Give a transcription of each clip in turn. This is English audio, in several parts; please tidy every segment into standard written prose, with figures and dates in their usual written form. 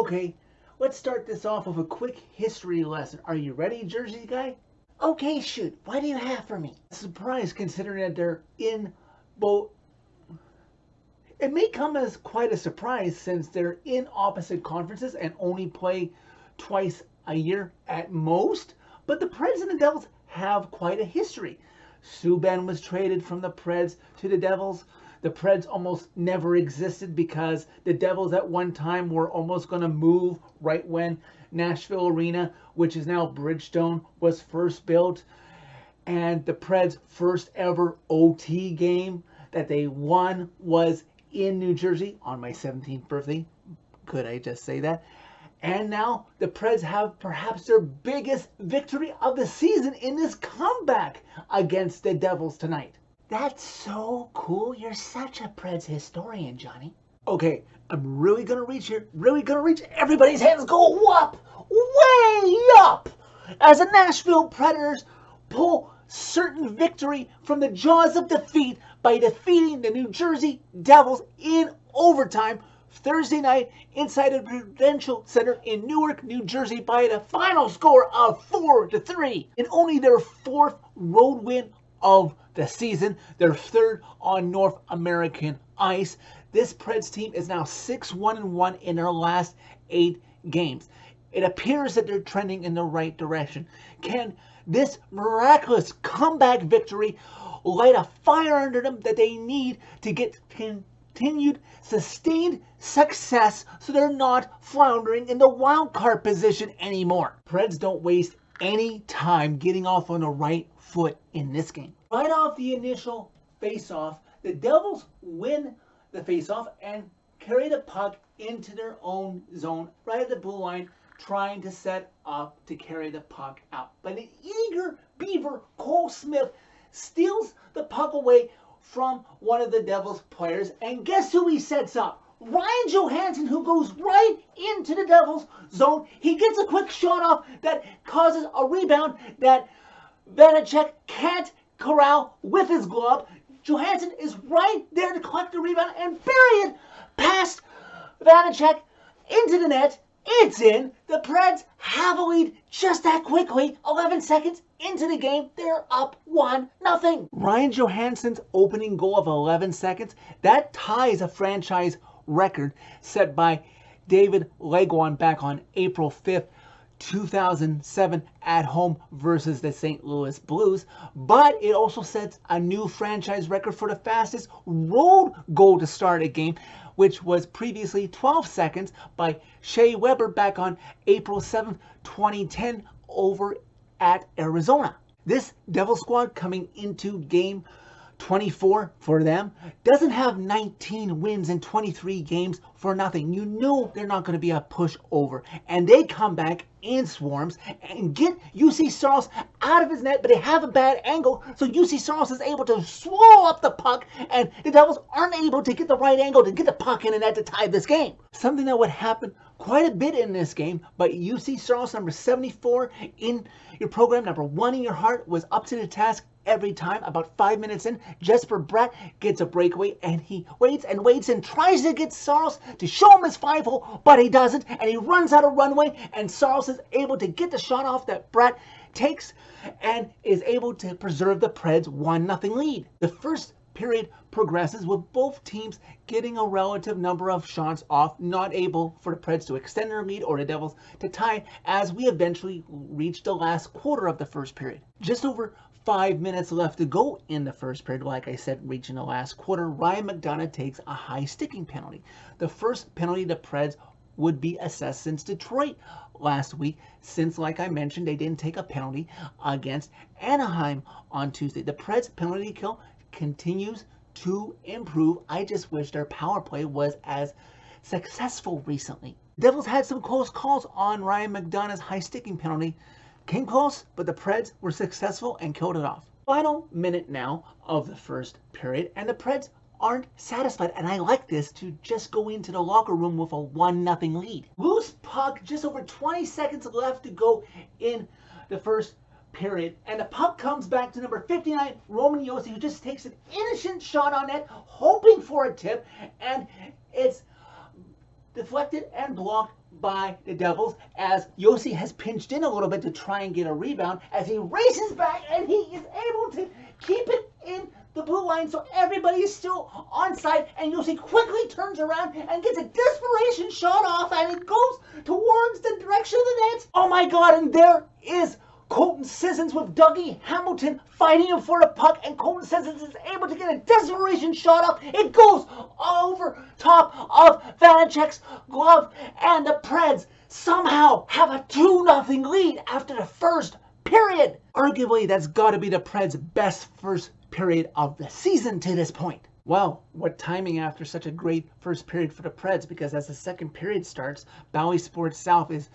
Okay, let's start this off with a quick history lesson. Are you ready, Jersey guy? Okay, shoot. What do you have for me? Surprise, considering that they're in both. It may come as quite a surprise since they're in opposite conferences and only play twice a year at most. But the Preds and the Devils have quite a history. Subban was traded from the Preds to the Devils. The Preds almost never existed because the Devils at one time were almost going to move right when Nashville Arena, which is now Bridgestone, was first built. And the Preds' first ever OT game that they won was in New Jersey on my 17th birthday. Could I just say that? And now the Preds have perhaps their biggest victory of the season in this comeback against the Devils tonight. That's so cool. You're such a Preds historian, Johnny. Okay, I'm really going to reach here. Really going to reach. Everybody's hands go up, way up, as the Nashville Predators pull certain victory from the jaws of defeat by defeating the New Jersey Devils in overtime Thursday night inside the Prudential Center in Newark, New Jersey by the final score of 4-3. In only their fourth road win of the season, their third on North American ice. This Preds team is now 6-1-1 in their last 8 games. It appears that they're trending in the right direction. Can this miraculous comeback victory light a fire under them that they need to get continued sustained success so they're not floundering in the wild card position anymore? Preds don't waste any time getting off on the right foot in this game. Right off the initial face-off, the Devils win the face-off and carry the puck into their own zone right at the blue line, trying to set up to carry the puck out. But an eager Beaver, Cole Smith, steals the puck away from one of the Devils players. And guess who he sets up? Ryan Johansson, who goes right into the Devils zone. He gets a quick shot off that causes a rebound that Vanacek can't corral with his glove. Johansson is right there to collect the rebound and bury it past Vanacek into the net. It's in. The Preds have a lead just that quickly. 11 seconds into the game, they're up 1-0. Ryan Johansson's opening goal of 11 seconds, that ties a franchise record set by David Legwand back on April 5th, 2007 at home versus the St. Louis Blues. But it also sets a new franchise record for the fastest road goal to start a game, which was previously 12 seconds by Shea Weber back on April 7th, 2010 over at Arizona. This Devil squad coming into game 24 for them doesn't have 19 wins in 23 games for nothing. You know they're not going to be a pushover, and they come back in swarms and get UC Saros out of his net, but they have a bad angle, so UC Saros is able to swallow up the puck, and the Devils aren't able to get the right angle to get the puck in the net to tie this game. Something that would happen quite a bit in this game, but UC Saros, number 74 in your program, number 1 in your heart, was up to the task every time. About 5 minutes in, Jesper Bratt gets a breakaway, and he waits and waits and tries to get Saros to show him his 5-hole, but he doesn't, and he runs out of runway, and Saros is able to get the shot off that Bratt takes and is able to preserve the Preds' 1-0 lead. The first period progresses with both teams getting a relative number of shots off, not able for the Preds to extend their lead or the Devils to tie as we eventually reach the last quarter of the first period. Just over 5 minutes left to go in the first period. Like I said, reaching the last quarter, Ryan McDonough takes a high sticking penalty. The first penalty the Preds would be assessed since Detroit last week, since, like I mentioned, they didn't take a penalty against Anaheim on Tuesday. The Preds penalty kill continues to improve. I just wish their power play was as successful recently. Devils had some close calls on Ryan McDonough's high sticking penalty. Came close, but the Preds were successful and killed it off. Final minute now of the first period, and the Preds aren't satisfied, and I like this, to just go into the locker room with a 1-0 lead. Loose puck, just over 20 seconds left to go in the first period, and the puck comes back to number 59, Roman Josi, who just takes an innocent shot on net, hoping for a tip, and it's deflected and blocked by the Devils as Yossi has pinched in a little bit to try and get a rebound as he races back and he is able to keep it in the blue line so everybody is still onside, and Yossi quickly turns around and gets a desperation shot off and it goes towards the direction of the net. Oh my god, and there is Colton Sissons with Dougie Hamilton fighting him for the puck, and Colton Sissons is able to get a desperation shot up. It goes over top of Vanacek's glove, and the Preds somehow have a 2-0 lead after the first period. Arguably, that's got to be the Preds' best first period of the season to this point. Well, what timing after such a great first period for the Preds, because as the second period starts, Bally Sports South is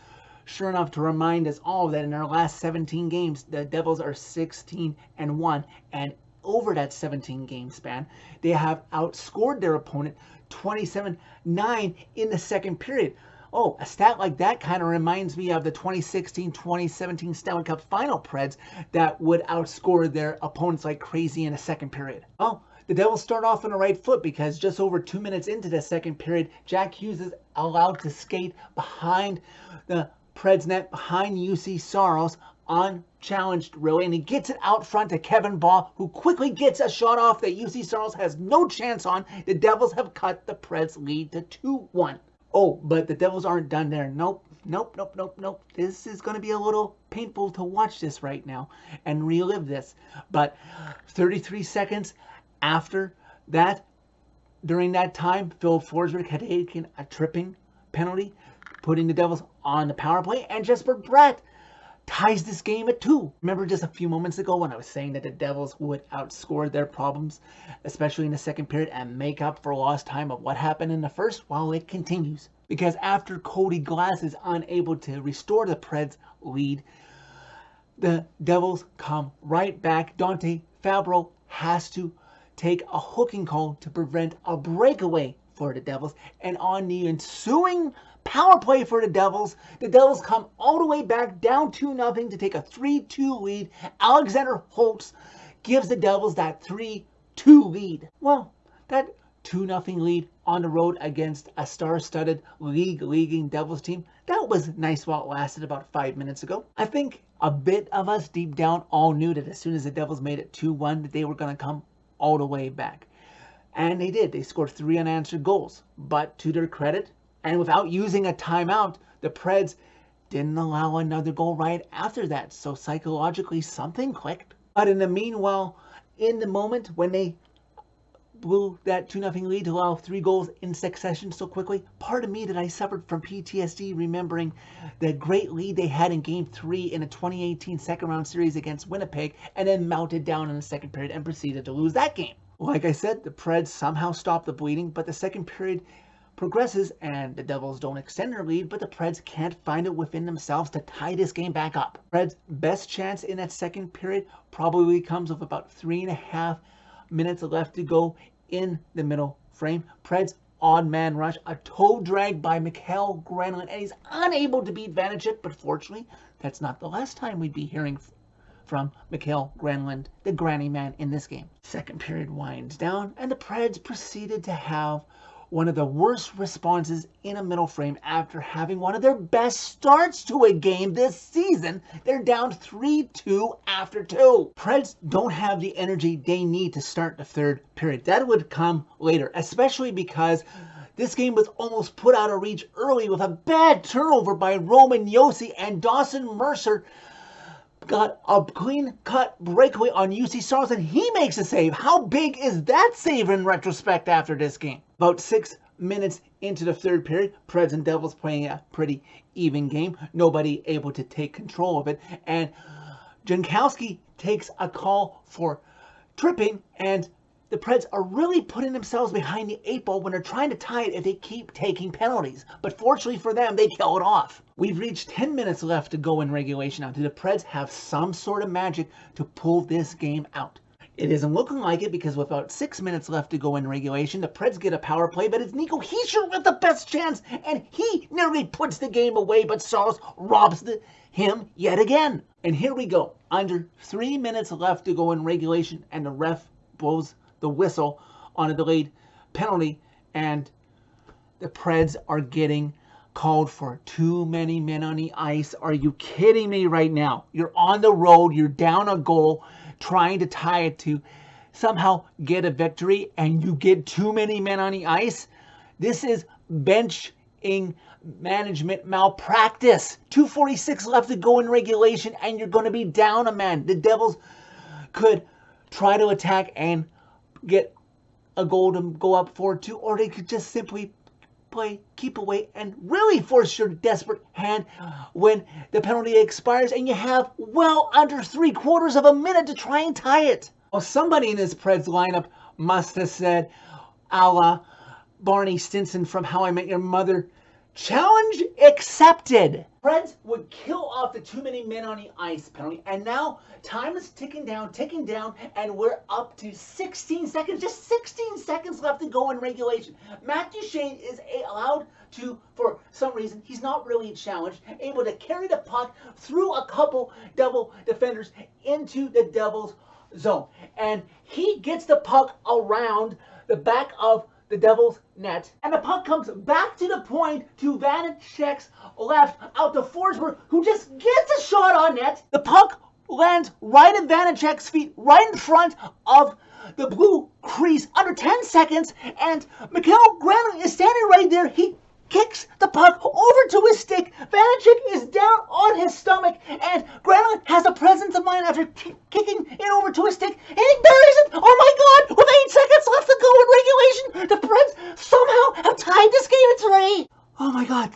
sure enough to remind us all that in their last 17 games, the Devils are 16-1, and over that 17 game span, they have outscored their opponent 27-9 in the second period. Oh, a stat like that kind of reminds me of the 2016-2017 Stanley Cup Final Preds that would outscore their opponents like crazy in the second period. Oh, the Devils start off on the right foot because just over 2 minutes into the second period, Jack Hughes is allowed to skate behind the Preds net, behind UC Saros, unchallenged really, and he gets it out front to Kevin Baugh, who quickly gets a shot off that UC Saros has no chance on. The Devils have cut the Preds lead to 2-1. Oh, but the Devils aren't done there. Nope. This is going to be a little painful to watch this right now and relive this. But 33 seconds after that, during that time, Phil Forsberg had taken a tripping penalty, putting the Devils on the power play, and Jesper Bratt ties this game at 2. Remember just a few moments ago when I was saying that the Devils would outscore their problems, especially in the second period, and make up for lost time of what happened in the first? Well, it continues. Because after Cody Glass is unable to restore the Preds lead, the Devils come right back. Dante Fabro has to take a hooking call to prevent a breakaway for the Devils, and on the ensuing power play for the Devils come all the way back down 2-0 to take a 3-2 lead. Alexander Holtz gives the Devils that 3-2 lead. Well, that 2-0 lead on the road against a star-studded league-leading Devils team, that was nice while it lasted about 5 minutes ago. I think a bit of us deep down all knew that as soon as the Devils made it 2-1 that they were going to come all the way back. And they did. They scored 3 unanswered goals. But to their credit, and without using a timeout, the Preds didn't allow another goal right after that. So psychologically, something clicked. But in the meanwhile, in the moment when they blew that 2-0 lead to allow 3 goals in succession so quickly, part of me that I suffered from PTSD remembering the great lead they had in Game 3 in a 2018 second-round series against Winnipeg, and then melted down in the second period and proceeded to lose that game. Like I said, the Preds somehow stopped the bleeding, but the second period progresses and the Devils don't extend their lead, but the Preds can't find it within themselves to tie this game back up. Preds' best chance in that second period probably comes with about 3.5 minutes left to go in the middle frame. Preds odd man rush, a toe drag by Mikael Granlund, and he's unable to beat Vanacek, but fortunately, that's not the last time we'd be hearing from Mikael Granlund, the granny man, in this game. Second period winds down, and the Preds proceeded to have one of the worst responses in a middle frame after having one of their best starts to a game this season. They're down 3-2 after 2. Preds don't have the energy they need to start the third period. That would come later, especially because this game was almost put out of reach early with a bad turnover by Roman Josi, and Dawson Mercer got a clean-cut breakaway on UC Saros, and he makes a save. How big is that save in retrospect after this game? About 6 minutes into the third period, Preds and Devils playing a pretty even game. Nobody able to take control of it, and Jankowski takes a call for tripping, and the Preds are really putting themselves behind the 8 ball when they're trying to tie it if they keep taking penalties. But fortunately for them, they kill it off. We've reached 10 minutes left to go in regulation now. Do the Preds have some sort of magic to pull this game out? It isn't looking like it, because with about 6 minutes left to go in regulation, the Preds get a power play, but it's Nico Hischier with the best chance, and he nearly puts the game away, but Saros robs him yet again. And here we go. Under 3 minutes left to go in regulation, and the ref blows the whistle on a delayed penalty, and the Preds are getting called for too many men on the ice. Are you kidding me right now? You're on the road, you're down a goal, trying to tie it to somehow get a victory, and you get too many men on the ice? This is benching management malpractice. 2:46 left to go in regulation, and you're going to be down a man. The Devils could try to attack and get a goal to go up 4-2, or they could just simply play keep away and really force your desperate hand when the penalty expires and you have well under 3/4 of a minute to try and tie it. Well, somebody in this Preds lineup must have said, a la Barney Stinson from How I Met Your Mother, challenge accepted. Preds would kill off the too many men on the ice penalty, and now time is ticking down, and we're up to 16 seconds, just 16 seconds left to go in regulation. Matt Duchene is allowed to, for some reason, he's not really challenged, able to carry the puck through a couple Devil defenders into the Devils' zone. And he gets the puck around the back of the Devils' net, and the puck comes back to the point to Vanecek's left, out to Forsberg, who just gets a shot on net. The puck lands right at Vanecek's feet, right in front of the blue crease, under 10 seconds, and Mikael Granlund is standing right there. He kicks the puck over to his stick. Vanecek is down on his stomach, and Granlund has a presence of mind after kicking it over to his stick, and he buries it. Oh my God! With 8 seconds left to go in regulation, the Preds somehow have tied this game at 3. Oh my God!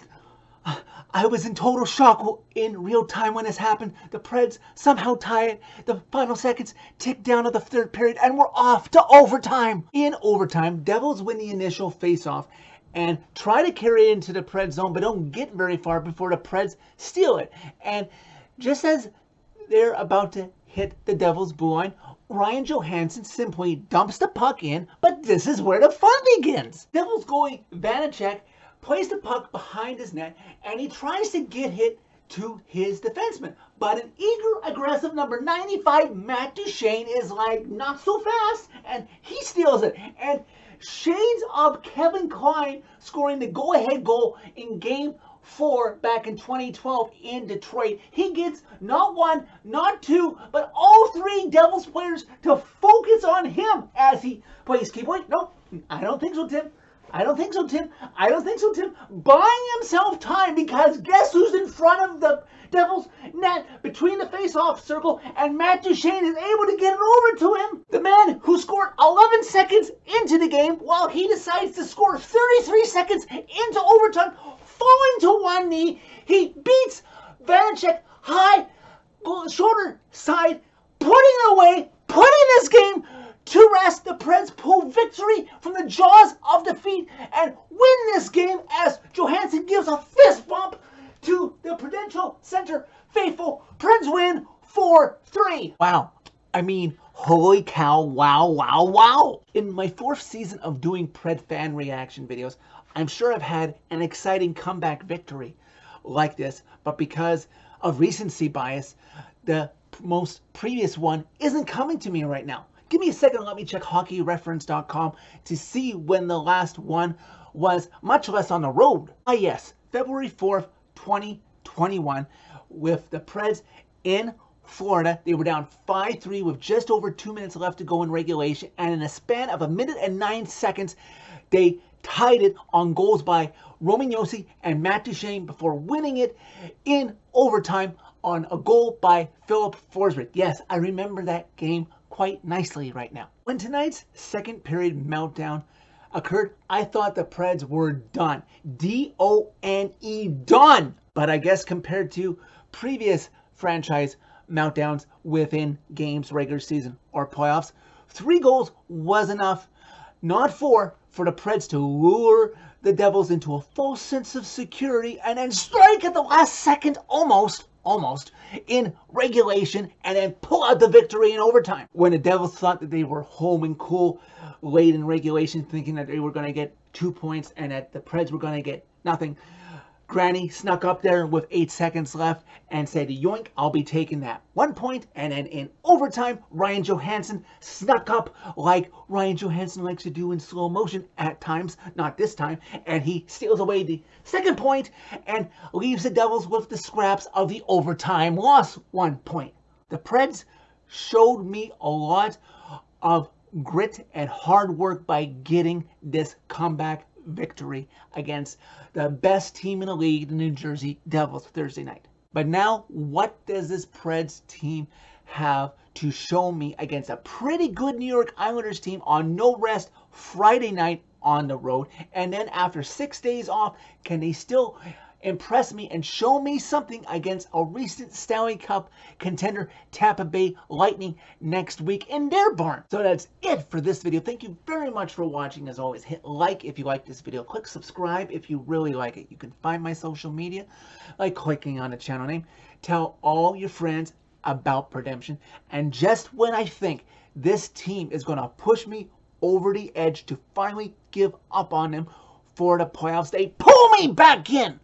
I was in total shock in real time when this happened. The Preds somehow tie it. The final seconds tick down to the third period, and we're off to overtime. In overtime, Devils win the initial faceoff and try to carry it into the Preds zone, but don't get very far before the Preds steal it. And just as they're about to hit the Devils' blue line, Ryan Johansson simply dumps the puck in, but this is where the fun begins. Devils goalie Vanecek plays the puck behind his net, and he tries to get it to his defenseman. But an eager, aggressive number 95, Matt Duchene, is like, not so fast, and he steals it. And shades of Kevin Klein scoring the go-ahead goal in Game 4 back in 2012 in Detroit. He gets not one, not two, but all 3 Devils players to focus on him as he plays keep away. Nope, I don't think so, Tim. I don't think so, Tim. I don't think so, Tim. Buying himself time, because guess who's in front of the Devils' net between the face-off circle, and Matt Duchene is able to get it over to him. The man who scored 11 seconds into the game, while he decides to score 33 seconds into overtime, falling to one knee, he beats Vanecek high, shoulder side, putting it away, putting this game to rest. The Preds pull victory from the jaws of defeat and win this game as Johansson gives a fist bump to the Prudential Center faithful. Preds win 4-3. Wow. I mean, holy cow, wow, wow, wow. In my 4th season of doing Pred fan reaction videos, I'm sure I've had an exciting comeback victory like this, but because of recency bias, the most previous one isn't coming to me right now. Give me a second, let me check hockeyreference.com to see when the last one was, much less on the road. Ah yes, February 4th, 2021, with the Preds in Florida. They were down 5-3 with just over 2 minutes left to go in regulation, and in a span of 1 minute and 9 seconds, they tied it on goals by Roman Josi and Matt Duchene before winning it in overtime on a goal by Philip Forsberg. Yes, I remember that game quite nicely right now. When tonight's second period meltdown occurred, I thought the Preds were done. D-O-N-E, done! But I guess compared to previous franchise meltdowns within games, regular season, or playoffs, 3 goals was enough, not 4, for the Preds to lure the Devils into a false sense of security and then strike at the last second, almost, in regulation, and then pull out the victory in overtime. When the Devils thought that they were home and cool late in regulation, thinking that they were going to get 2 points and that the Preds were going to get nothing, Granny snuck up there with 8 seconds left and said, yoink, I'll be taking that 1 point. And then in overtime, Ryan Johansson snuck up like Ryan Johansson likes to do in slow motion at times, not this time. And he steals away the 2nd point and leaves the Devils with the scraps of the overtime loss 1 point. The Preds showed me a lot of grit and hard work by getting this comeback victory against the best team in the league, the New Jersey Devils, Thursday night. But now, what does this Preds team have to show me against a pretty good New York Islanders team on no rest Friday night on the road? And then after 6 days off, can they still impress me and show me something against a recent Stanley Cup contender, Tampa Bay Lightning, next week in their barn? So that's it for this video. Thank you very much for watching. As always, hit like if you like this video. Click subscribe if you really like it. You can find my social media by clicking on the channel name. Tell all your friends about Redemption. And just when I think this team is going to push me over the edge to finally give up on them for the playoffs, they pull me back in.